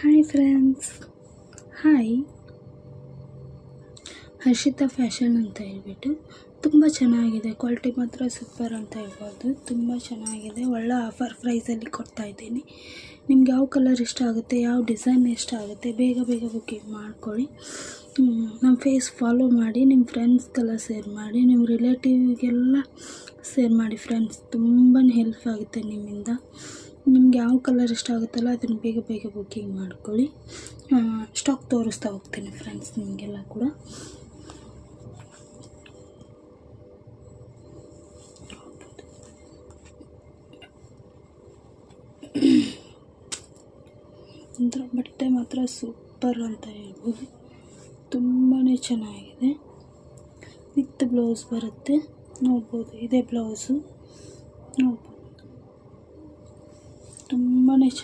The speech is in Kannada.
Hi friends, hi. Harshita fashion ಅಂತ ಹೇಳ್ಬಿಟ್ಟು ತುಂಬ ಚೆನ್ನಾಗಿದೆ, ಕ್ವಾಲಿಟಿ ಮಾತ್ರ ಸೂಪರ್ ಅಂತ ಹೇಳ್ಬೋದು. ತುಂಬ ಚೆನ್ನಾಗಿದೆ, ಒಳ್ಳೆ ಆಫರ್ ಪ್ರೈಸಲ್ಲಿ ಕೊಡ್ತಾಯಿದ್ದೀನಿ. ನಿಮ್ಗೆ ಯಾವ ಕಲರ್ ಇಷ್ಟ ಆಗುತ್ತೆ, ಯಾವ ಡಿಸೈನ್ ಇಷ್ಟ ಆಗುತ್ತೆ, ಬೇಗ ಬೇಗ ಬುಕ್ಕಿಂಗ್ ಮಾಡ್ಕೊಳ್ಳಿ. ನಮ್ಮ ಫೇಸ್ ಫಾಲೋ ಮಾಡಿ, ನಿಮ್ಮ ಫ್ರೆಂಡ್ಸ್ಗೆಲ್ಲ ಶೇರ್ ಮಾಡಿ, ನಿಮ್ಮ ರಿಲೇಟಿವ್ಗೆಲ್ಲ ಶೇರ್ ಮಾಡಿ ಫ್ರೆಂಡ್ಸ್. ತುಂಬಾ ಹೆಲ್ಪ್ ಆಗುತ್ತೆ ನಿಮ್ಮಿಂದ. ನಿಮ್ಗೆ ಯಾವ ಕಲರ್ ಇಷ್ಟ ಆಗುತ್ತಲ್ಲ ಅದನ್ನು ಬೇಗ ಬೇಗ ಬುಕ್ಕಿಂಗ್ ಮಾಡ್ಕೊಳ್ಳಿ. ಸ್ಟಾಕ್ ತೋರಿಸ್ತಾ ಹೋಗ್ತೀನಿ ಫ್ರೆಂಡ್ಸ್ ನಿಮಗೆಲ್ಲ ಕೂಡ. ಒಂಥರ ಬಟ್ಟೆ ಮಾತ್ರ ಸೂಪರ್ ಅಂತ ಹೇಳ್ಬೋದು, ತುಂಬಾ ಚೆನ್ನಾಗಿದೆ. ವಿತ್ ಬ್ಲೌಸ್ ಬರುತ್ತೆ, ನೋಡ್ಬೋದು. ಇದೇ ಬ್ಲೌಸು, ನೋಡ್ಬೋದು. ತುಂಬಾ ಚೆನ್ನಾಗಿ